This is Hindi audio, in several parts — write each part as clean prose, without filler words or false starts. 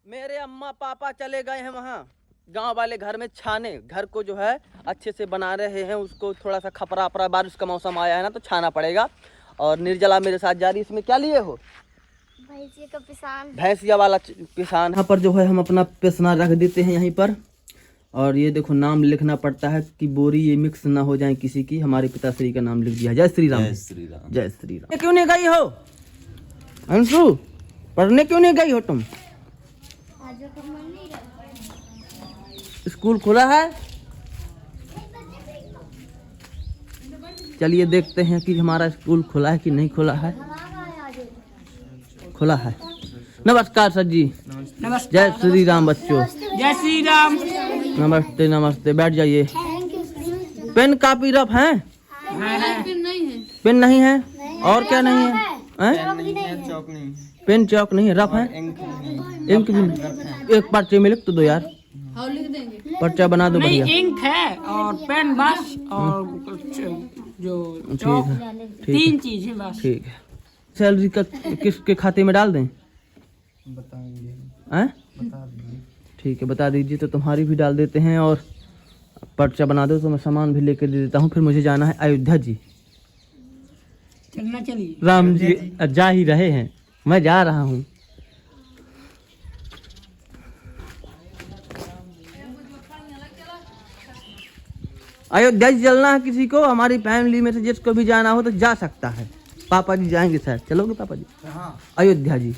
मेरे अम्मा पापा चले गए हैं वहाँ गांव वाले घर में छाने। घर को जो है अच्छे से बना रहे हैं, उसको थोड़ा सा खपरा अपरा, बारिश का मौसम आया है ना तो छाना पड़ेगा। और निर्जला मेरे साथ जा रही। इसमें क्या लिए हो? भैंसिया का पिसान, भैंसिया वाला पिसान। यहाँ पर जो है हम अपना पिसना रख देते हैं यहीं पर। और ये देखो नाम लिखना पड़ता है कि बोरी ये मिक्स ना हो जाए किसी की। हमारे पिताश्री का नाम लिख दिया। जय श्री राम। जय श्री राम। जय श्री राम। क्यों नहीं गई हो अंशु? पढ़ने क्यों नहीं गई हो तुम? स्कूल खुला है? चलिए देखते हैं कि हमारा स्कूल खुला है कि नहीं खुला है। खुला है। नमस्कार सर जी। नमस्ते। जय श्री राम बच्चों। जय श्री राम। नमस्ते नमस्ते, बैठ जाइए। पेन कापी रफ है? पेन नहीं है। और क्या नहीं है? पेन चौक नहीं है, रफ है। इंक भी नहीं। एक पर्चे में लिख तो दो यार, पर्चा बना दो बढ़िया। इंक है और पेन बस और कुछ जो चौक, तीन चीज है बस। ठीक है। सैलरी का किसके खाते में डाल दें? बताएंगे। ठीक है, बता दीजिए तो तुम्हारी भी डाल देते हैं। और पर्चा बना दो तो मैं सामान भी लेकर दे देता हूँ। फिर मुझे जाना है अयोध्या जी। चलना चलिए। राम जी जा ही रहे हैं, मैं जा रहा हूँ। अयोध्या जी चलना है किसी को? हमारी फैमिली में से जिसको भी जाना हो तो जा सकता है। पापा जी जाएंगे शायद। चलोगे पापा जी? हाँ। अयोध्या जी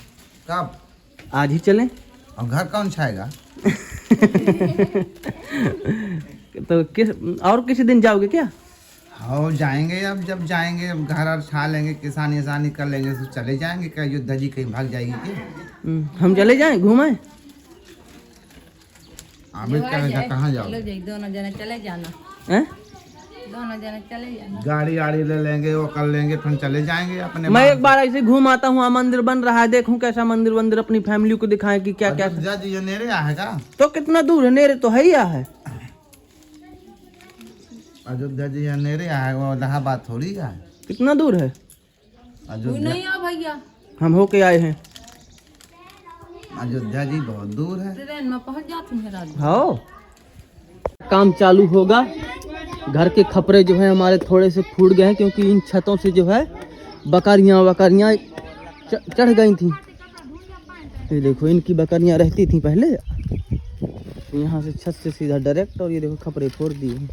कब? आज ही चलें? और घर कौन छाएगा? तो किस और किसी दिन जाओगे क्या? हाँ जाएंगे। अब जब जाएंगे अब घर और छा लेंगे, किसानी आसानी कर लेंगे तो चले जाएंगे। क्या अयोध्या जी कहीं भाग जाएगी क्या? हम चले जाएं, घूमें? आमिर कहाँ जाओ? दोनों जने चले जाना। हैं? दोनों जने चले जाना। गाड़ी आड़ी ले लेंगे, वो कर लेंगे, फिर चले जाएंगे अपने। मैं एक बार ऐसे घूम आता हूँ। मंदिर बन रहा है, देखूं कैसा मंदिर वंदिर, अपनी फैमिली को दिखाएं कि क्या क्या। अयोध्या जी नेरे आएगा? तो कितना दूर है? नेरे तो है ही है। अयोध्या जी नेरे आएगा, इलाहाबाद थोड़ी है। कितना दूर है अयोध्या? भैया हम होके आए हैं। अयोध्या जी बहुत दूर है। ट्रेन में पहुंच जाती है रात। हाँ, काम चालू होगा। घर के खपरे जो है हमारे थोड़े से फूट गए हैं क्योंकि इन छतों से जो है बकरियां चढ़ गई थी। ये देखो इनकी बकरियां रहती थी पहले यहाँ से, छत से सीधा डायरेक्ट। और ये देखो खपरे फोड़ दिए हैं।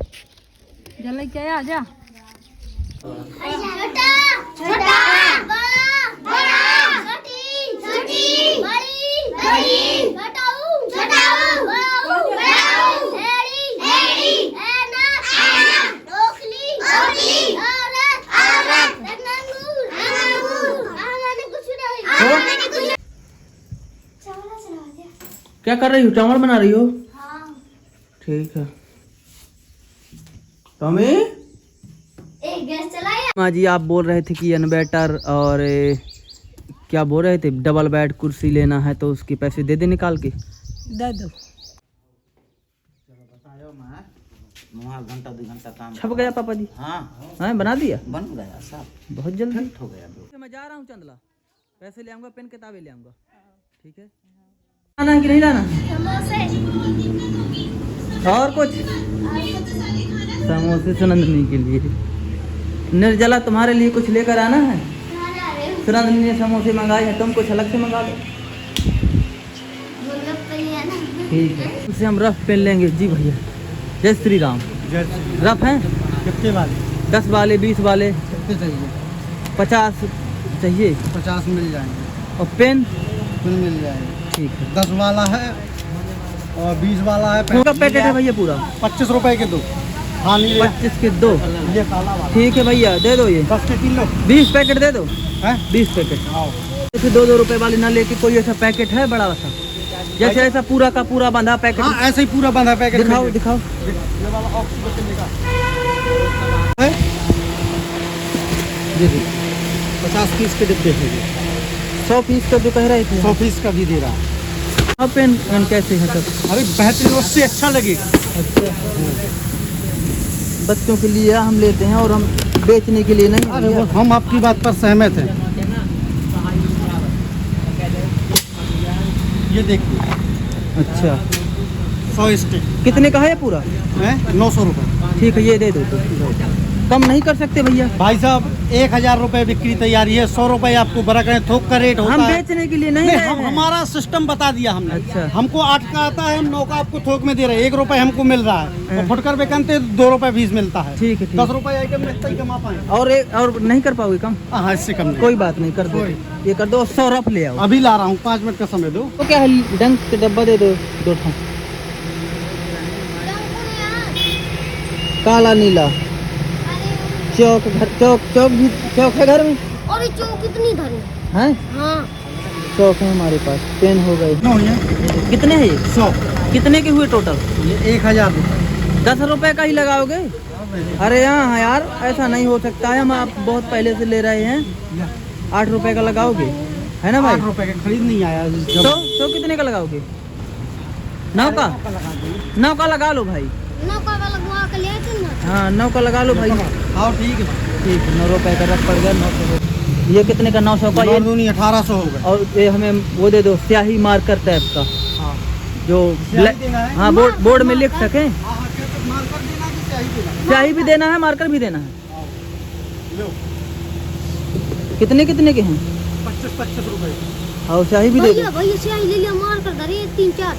जल्दी क्या आ जा। क्या कर रही हो? चावल बना रही हो? ठीक है। टॉमी गैस चलाया। माँ जी आप बोल रहे थे कि इन्वर्टर और क्या बोल रहे थे, डबल बेड कुर्सी लेना है तो उसके पैसे दे दे निकाल के। दे दो। घंटा 2 घंटा काम छप गया पापा जी? हाँ बना दिया? बन गया सब, बहुत जल्दी हो गया। मैं जा रहा हूँ चंदला, पैसे ले आऊंगा, पेन किताबें ले आऊंगा। ठीक है। लाना है कि नहीं लाना? और कुछ समोसे सुनंदनी के लिए। निर्जला तुम्हारे लिए कुछ लेकर आना है? सुनंदनी ने समोसे मंगाए हैं, तुम कुछ अलग से मंगा लो। ठीक है, उससे हम रफ पेन लेंगे। जी भैया जय श्री राम। रफ हैं कितने वाले? 10 वाले 20 वाले? कितने चाहिए? 50 चाहिए। 50 मिल जाएंगे। और पेन? पेन मिल जाएंगे। ठीक है। 10 वाला है और 20 वाला है। का पैकेट है भैया पूरा? 25 रुपए के 2। हाँ 25 के 2। ये काला वाला। ठीक है भैया दे दो। ये 10 के 3 लो। 20 पैकेट दे दो। हैं? 20 पैकेट। आओ। जैसे 2-2 रुपए वाले ना लेके कोई ऐसा पैकेट है बड़ा सा, जैसे ऐसा पूरा का पूरा बंधा पैकेट? हाँ ऐसे ही पूरा बंधा पैकेट। दिखाओ दिखाओ। ये वाला ऑक्सीजन का है जी 50 पीस के डिब्बे हैं। 100 पीस का जो कह रहे थे। 100 पीस का भी दे रहा है। अब पेन कैसे है सब? अरे बेहतरीन, उससे अच्छा लगेगा। बच्चों के लिए हम लेते हैं और हम बेचने के लिए नहीं। अरे हम आपकी बात पर सहमत हैं। ये देखिए अच्छा 100 स्टिक कितने का है ये पूरा? है 900 रुपये। ठीक है ये दे दो तो। कम नहीं कर सकते भैया? भाई साहब 1000 रुपए बिक्री तैयारी है, 100 रुपए आपको बड़ा करें, थोक का रेट होता हम है। बेचने के लिए नहीं नहीं, रहे हम हैं। हमारा सिस्टम बता दिया हमने। अच्छा। हमको 8 का आता है, हम 9 का आपको थोक में दे रहे हैं, 1 रुपए हमको मिल रहा है और फुटकर बेचते 2 रुपए फीस मिलता है। ठीक है, ठीक 10 है। रुपए आइटम में तय कमा पाए। और नहीं कर पाओगे कम? हाँ इससे कम नहीं। कोई बात नहीं, कर दो ये कर दो। 100 रफ ले आओ। अभी ला रहा हूँ, 5 मिनट का समय दो। तो क्या है, डंक के डब्बा दे दो 2 ठो। काला नीला चौक घर, चौक भी चौक है घर में? और ये चौक कितनी धरी हैं? हाँ चौक है हमारे पास। पेन हो गए। नो ये कितने हैं ये? 100, कितने के हुए टोटल? ये 1000 रुपए। 10 रुपए का ही लगाओगे? अरे हाँ यार, ऐसा नहीं हो सकता है। हम आप बहुत पहले से ले रहे हैं। 8 रुपए का लगाओगे, है ना भाई? 8 रुपए का खरीद नहीं आया। तो कितने का लगाओगे? 9 का? 9 का लगा लो भाई। नौका वाला लगवा के ले आते ना। हाँ 9 का लगा लो भाई। हाँ ठीक है। ठीक है, 9 रुपए का रख पड़ गया। 900। ये कितने का? 900 का। ये 1800 हो गए। और ये हमें वो दे दो, स्याही मार्कर टाइप का, हाँ जो स्याही देना है? हाँ बोर्ड में लिख सके। मार्कर देना कि स्याही देना? स्याही भी देना है, मार्कर भी देना है। लो कितने कितने के हैं? 25 रुपए। और स्याही भी दे भैया दो। भैया स्याही ले लिया, मार कर धरे 3-4।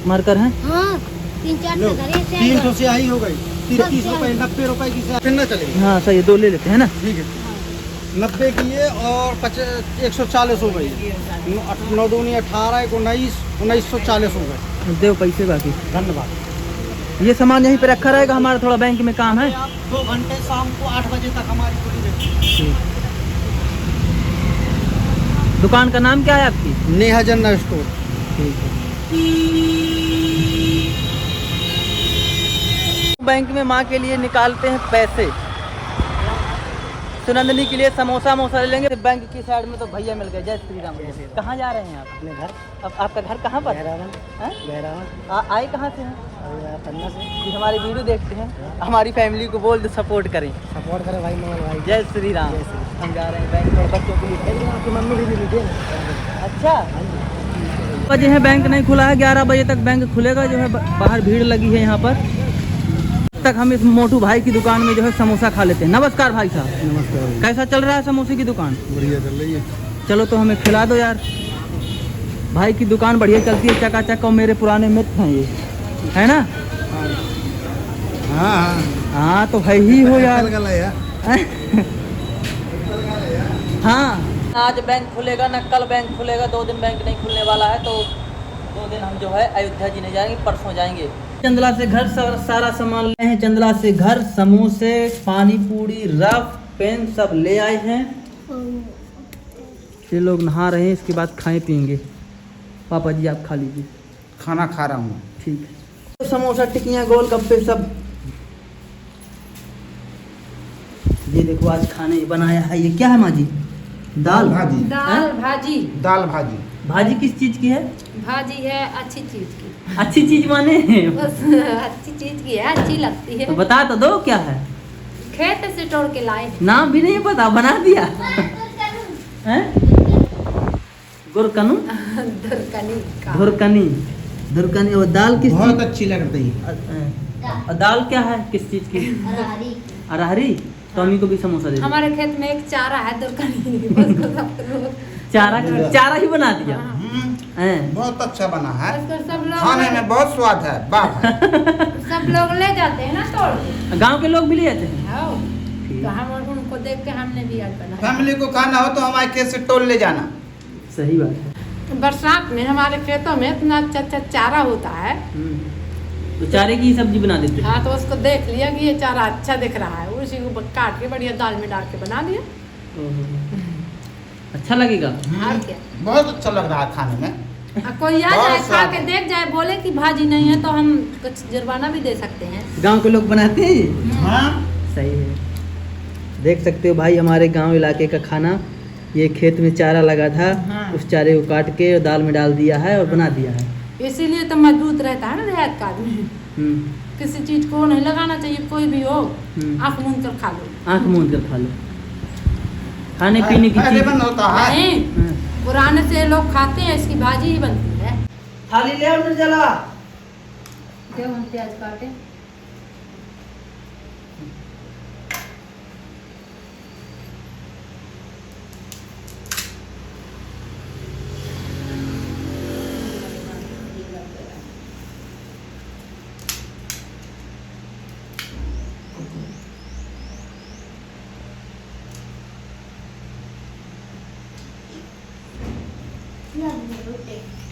मार्कर है? हाँ 3-4 लो से धरे 300 स्याही हो गई। 30 रुपए 90 रुपए की स्याही फिर ना चलेगी। हाँ सही है, 2 ले लेते हैं ना। ठीक है 90 की ये और 140 हो गई। 9 दूनी 18 19 1940 हो गए। दो पैसे बाकी। धन्यवाद। ये सामान यहीं पे रखा रहेगा, हमारा थोड़ा बैंक में काम है। आप 2 घंटे शाम को 8 बजे तक हमारी खुली रहती है। दुकान का नाम क्या है आपकी? Neha general store. ठीक है। बैंक में माँ के लिए निकालते हैं पैसे। सुनंदनी के लिए समोसा ले लेंगे। बैंक की साइड में तो भैया मिल गए। जय श्री राम। कहाँ जा रहे हैं आप? अपने घर अब आपका घर कहाँ पर है? आए कहाँ से हैं? पन्ना से कि हमारी वीडियो देखते हैं, हमारी फैमिली को बोल दो सपोर्ट करें। सपोर्ट करें भाई। मोहन भाई जय श्री राम। हम जा रहे हैं बैंक में बच्चों के लिए। आपकी मम्मी भी लीजिए। अच्छा बजे है, बैंक नहीं खुला है। 11 बजे तक बैंक खुलेगा। जो है बाहर भीड़ लगी है यहाँ पर। तक हम इस मोटू भाई की दुकान में जो है समोसा खा लेते हैं। नमस्कार भाई साहब। नमस्कार। कैसा चल रहा है समोसे की दुकान? बढ़िया चल रही है। चलो तो हमें खिला दो यार। भाई की दुकान बढ़िया चलती है, चकाचक। और मेरे पुराने मित्र हैं ये, है ना? हाँ हाँ तो है ही हो यार। हाँ आज बैंक खुलेगा ना, कल बैंक खुलेगा। 2 दिन बैंक नहीं खुलने वाला है, तो 2 दिन हम जो है अयोध्या जी नहीं जाएंगे, परसों जाएंगे। चंदला से घर सारा सामान ले हैं। चंदला से घर समोसे, पानी पूरी, रफ, पेन सब ले आए हैं। ये लोग नहा रहे हैं, इसके बाद खाएं पियेंगे। पापा जी आप खा लीजिए। खाना खा रहा हूँ। ठीक है। तो समोसा, टिक्कियाँ, गोलगप्पे सब। ये देखो आज खाने बनाया है। ये क्या है माँ जी? दाल भाजी। दाल भाजी। दाल भाजी। भाजी किस चीज की है? भाजी है अच्छी चीज की। अच्छी चीज माने बस अच्छी चीज की है, अच्छी लगती है। तो बता तो दो क्या है। खेत से तोड़ के लाए। नाम भी नहीं पता, बना दिया हैं? गुरकनू धुरकनी। और दाल किस बहुत चीज? अच्छी लग रही है। और दाल क्या है, किस चीज की? अरहरी। टॉमी को भी समोसा दे दो। हमारे खेत में एक चारा है दुर्कनी, उसको सब लोग चारा ही बना दिया हैं? बहुत अच्छा बना है। उसको सब खाने में लोग बहुत स्वाद है। वाह सब लोग ले जाते हैं ना तोड़। गांव के लोग भी ले जाते हैं। हाँ, तो हम उनको देख के हमने भी आज बनाया। फैमिली को खाना हो तो हमारे खेत से तोड़ ले जाना। सही बात है। बरसात में हमारे खेतों में इतना अच्छा चारा होता है। तो चारे की सब्जी बना देते हैं। हाँ तो उसको देख लिया कि ये चारा अच्छा दिख रहा है, उसी को काट के बढ़िया दाल में डाल के बना दिया। अच्छा लगेगा। और क्या, बहुत अच्छा लग रहा है खाने में। कोई आ बहुत जाए खा स्वाद के है। देख जाए, बोले कि भाजी नहीं है, तो हम कुछ जुर्माना भी दे सकते हैं। गांव के लोग बनाते हैं ये? हाँ सही है। देख सकते हो भाई हमारे गांव इलाके का खाना। ये खेत में चारा लगा था, हाँ। उस चारे को काट के दाल में डाल दिया है और बना दिया है। इसीलिए तो मजबूत रहता है ना देहात का आदमी। किसी चीज को नहीं लगाना चाहिए, कोई भी हो आँख मूंद कर खा लो। आँख मूंद कर खा लो। खाने पीने की चीज फायदेमंद होता है। नहीं, पुराने से लोग खाते हैं, इसकी भाजी ही बनती है। थाली ले और जला दे हम प्याज काटे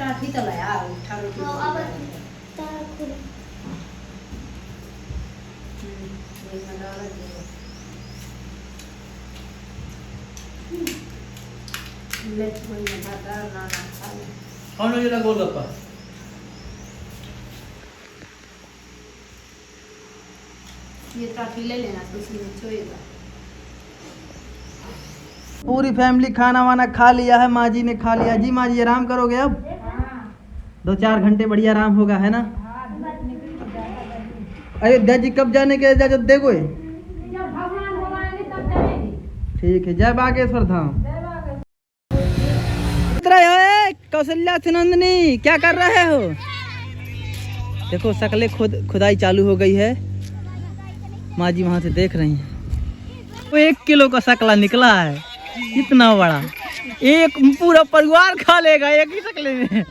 टाटी तो लाया उठा रोटी कौन हो ये गोलगप्पा ये टाटी ले लेना तो इसमें चोएगा पूरी फैमिली खाना वाना खा लिया है। माँ जी ने खा लिया। जी माँ जी आराम करोगे अब 2-4 घंटे बढ़िया आराम होगा है ना। अयोध्या जी कब जाने के इजाजत देगो? ठीक है। जय बागेश्वर धाम। कौशल्या सुनंदनी क्या कर रहे हो? देखो शकलें खुदाई चालू हो गई है। माँ जी वहाँ से देख रही हैं। वो 1 किलो का शकला निकला है। इतना बड़ा एक पूरा परिवार खा लेगा एक ही शकले में।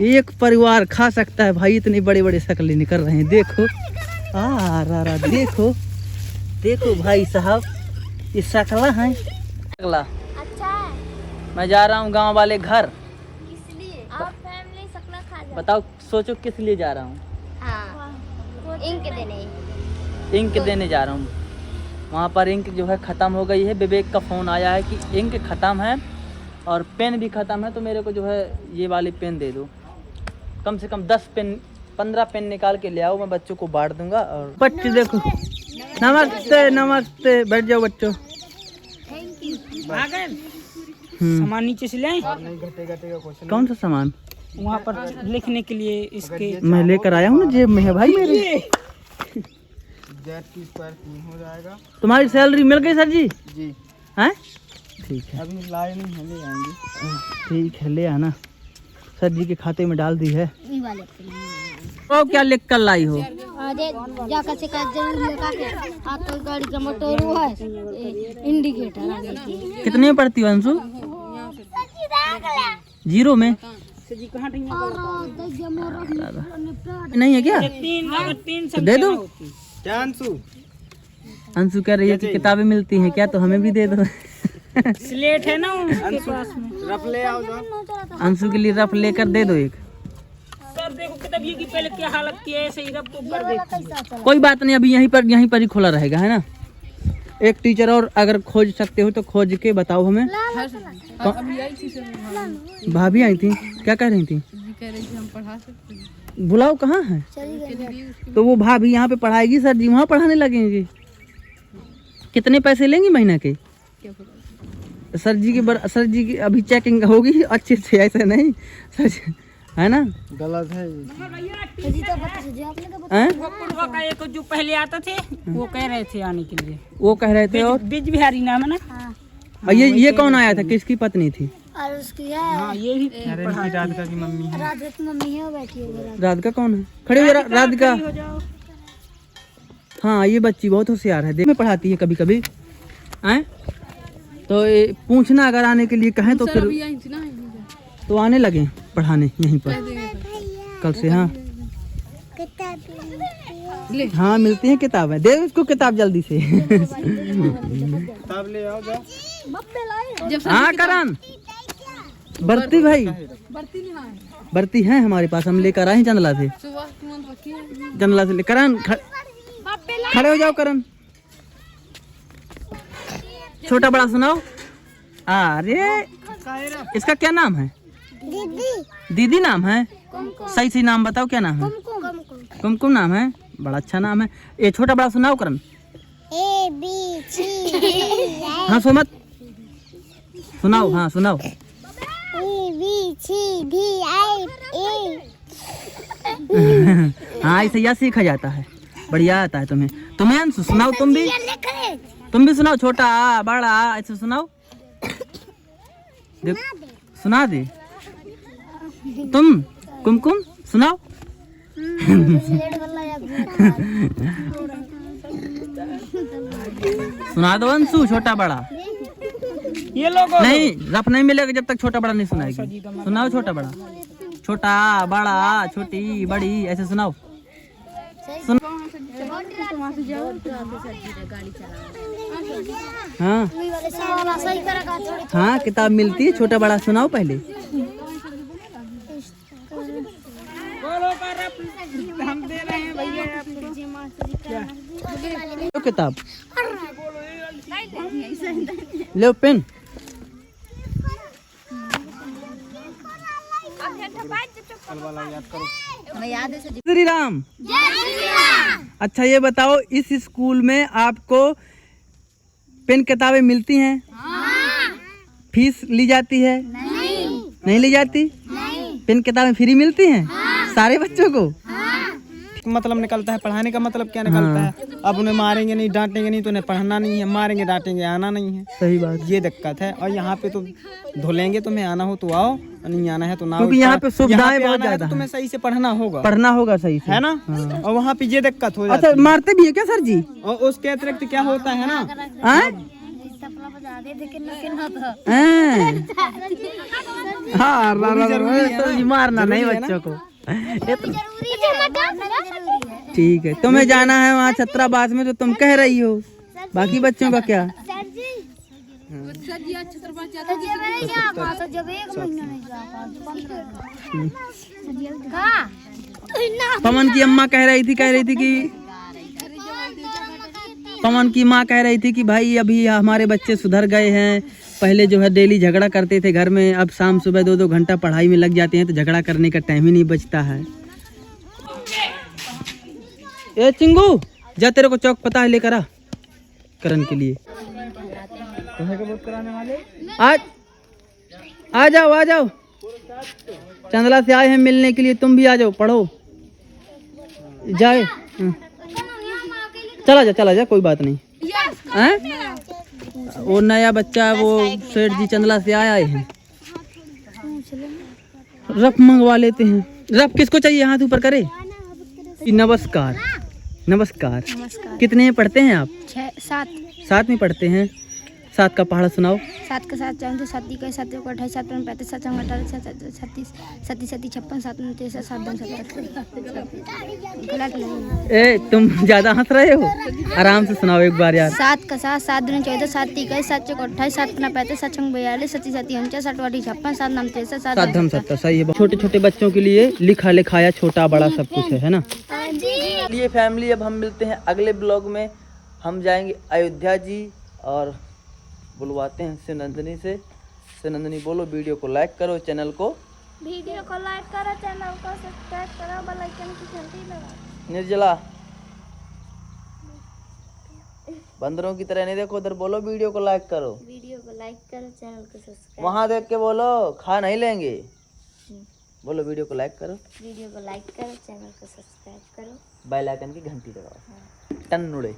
एक परिवार खा सकता है भाई। इतने बड़े बड़े शकले निकल रहे हैं। देखो रा देखो देखो भाई साहब ये शकला है। शकला अच्छा है। मैं जा रहा हूँ गांव वाले घर। इसलिए आप फैमिली सकला खा जाओ। बताओ सोचो किस लिए जा रहा हूँ? हाँ इंक देने। इंक देने जा रहा हूँ। वहाँ पर इंक जो है ख़त्म हो गई है। विवेक का फ़ोन आया है कि इंक ख़त्म है और पेन भी ख़त्म है, तो मेरे को जो है ये वाली पेन दे दो। कम से कम 10 पेन 15 पेन निकाल के ले आओ। मैं बच्चों को बांट दूंगा। और बच्चे देखो। नमस्ते नमस्ते। बैठ जाओ बच्चों। सामान नीचे से ले कौन सा सामान? वहाँ पर लिखने के लिए इसके मैं लेकर आया हूँ ना, जेब में है भाई मेरे। हो जाएगा तुम्हारी सैलरी मिल गई सर जी? जी हैं? ठीक है। अभी लाए नहीं है, ले आएंगे। ठीक है ले आना। सर जी के खाते में डाल दी है। ई वाले तो क्या लिख कर लाई हो? अरे जाकर शिकायत जरूर लगा के आपकी गाड़ी का मोटर हुआ है इंडिकेटर आ गई। कितने में पढ़ती हो अंशु? 0 में? नहीं है क्या? तो दे दो। क्या अंशु? अंशु कह रही है कि किताबें मिलती हैं क्या, तो हमें भी दे दो। स्लेट है ना उनके पास में। रफ ले आओ जाओ। अंशु के लिए रफ लेकर दे दो एक। सर देखो किताब ये की पहले क्या हालत की है, ऐसे ही रफ को कर देती है। कोई बात नहीं, अभी यहीं पर ही खुला रहेगा है ना। एक टीचर और अगर खोज सकते हो तो खोज के बताओ हमें। भाभी आई थी, क्या कह रही थी? बुलाओ कहाँ है? तो वो भाभी यहाँ पे पढ़ाएगी, सर जी वहाँ पढ़ाने लगेंगे। कितने पैसे लेंगी महीना के? सर जी की अभी चेकिंग होगी अच्छे से, ऐसे नहीं सर जी, है ना। गलत है का एक जो पहले आते थे वो कह रहे थे आने के लिए। वो कह रहे थे। और बीज बिहारी नाम है ना। और ये कौन आया था? किसकी पत्नी थी? और उसकी है हाँ ये भी राधिका की मम्मी है। राधा की मम्मी है, वो बैठी है। राधिका कौन है? खड़े हो जरा। राधिका हाँ ये बच्ची बहुत होशियार है, देख में पढ़ाती है कभी कभी हैं। तो ये पूछना अगर आने के लिए कहें तो फिर तो आने लगे पढ़ाने यहीं पर कल से। हाँ हाँ मिलती हैं किताबें। दे उसको किताब जल्दी से। किताब ले आओ जाओ। हाँ करण बरती भाई बरती है हमारे पास, हम लेकर आए हैं चंदला से। चंदला से करण खड़े हो जाओ। करण छोटा बड़ा सुनाओ। अरे इसका क्या नाम है? दीदी नाम है? सही नाम बताओ, क्या नाम है? कुमकुम नाम है। बड़ा अच्छा नाम है। ये छोटा बड़ा सुनाओ करण। हाँ सुमत सुनाओ। हाँ सुनाओ। हाँ ऐसे या सीखा जाता है, बढ़िया आता है तुम्हें। तुम्हें अंशु सुनाओ, तुम भी सुनाओ। छोटा बड़ा ऐसे सुनाओ। सुना दे। तुम कुमकुम सुनाओ। सुना दो अंशु, छोटा बड़ा। ये लोग नहीं, रफ नहीं मिलेगा जब तक छोटा बड़ा नहीं सुनाएगी। सुनाओ छोटा बड़ा, छोटा बड़ा, छोटी बड़ी, ऐसे सुनाओ। हाँ हाँ, किताब मिलती है, छोटा बड़ा सुनाओ पहले। हम दे रहे हैं भैया लो किताब, लो पेन। श्री राम। अच्छा ये बताओ, इस स्कूल में आपको पेन किताबें मिलती हैं? फीस ली जाती है? नहीं ली जाती। पेन किताबें फ्री मिलती हैं सारे बच्चों को? मतलब निकलता है, पढ़ाने का मतलब क्या निकलता है? अब उन्हें मारेंगे नहीं, डांटेंगे नहीं तो उन्हें पढ़ना नहीं है, मारेंगे डांटेंगे आना नहीं है। सही बात। ये दिक्कत है। और यहाँ पे तो धुलेंगे, तुम्हें आना हो तो आओ, नहीं आना है तो ना। क्योंकि यहाँ पे सुविधाएं बहुत ज्यादा तुम्हें सही से पढ़ना होगा, सही से। है ना। और वहाँ पे ये दिक्कत हो जाती अच्छा, मारते भी है क्या सर जी? और उसके अतिरिक्त क्या होता है ना, मारना नहीं बच्चों को। ठीक है, तुम्हें जाना है वहाँ छात्रावास में तो तुम कह रही हो, बाकी बच्चों का क्या? पवन की अम्मा कह रही थी कि पवन की माँ कह रही थी कि भाई अभी हमारे बच्चे सुधर गए हैं, पहले जो है डेली झगड़ा करते थे घर में, अब शाम सुबह 2-2 घंटा पढ़ाई में लग जाते हैं तो झगड़ा करने का टाइम ही नहीं बचता है। ए चिंगू, जा तेरे को चौक पता है लेकर आ करण के लिए। आज आ जाओ, चंदला से आए हैं मिलने के लिए, तुम भी आ जाओ, पढ़ो जाए। चला जा, कोई बात नहीं। वो नया बच्चा, वो सेठ जी चंदला से आए हैं, रफ मंगवा लेते हैं। रफ किसको चाहिए? हाथ ऊपर करे। नमस्कार। नमस्कार। कितने में पढ़ते हैं आप? 7 में पढ़ते हैं। 7 का पहाड़ा सुनाओ। 7 का 7 चांद 7 का 7 को 28 7 35 7 38 37 37 56 7 29 7 गलत नहीं। ए तुम ज्यादा हंस रहे हो, आराम से सुनाओ एक बार यार। 7 का 7 7 दूनी 14 7 21 7 को 28 7 35 7 42 37 49 60 56 7 9 63 7 धम 70। सही है। छोटे छोटे बच्चों के लिए लिखा लिखाया छोटा बड़ा सब कुछ है ना। चलिए फैमिली, अब हम मिलते हैं अगले ब्लॉग में। हम जाएंगे अयोध्या जी और बुलवाते हैं सुनंदनी से। सुनंदनी बोलो, वीडियो को लाइक करो, चैनल को सब्सक्राइब करो, बेल आइकन की घंटी दबाओ। निर्जला बंदरों की तरह नहीं देखो उधर, बोलो वीडियो को लाइक करो, चैनल को सब्सक्राइब। वहाँ देख के बोलो, खा नहीं लेंगे। बोलो वीडियो को लाइक करो, चैनल को सब्सक्राइब करो, बेल आइकन की घंटी दबाओ। टन उड़े।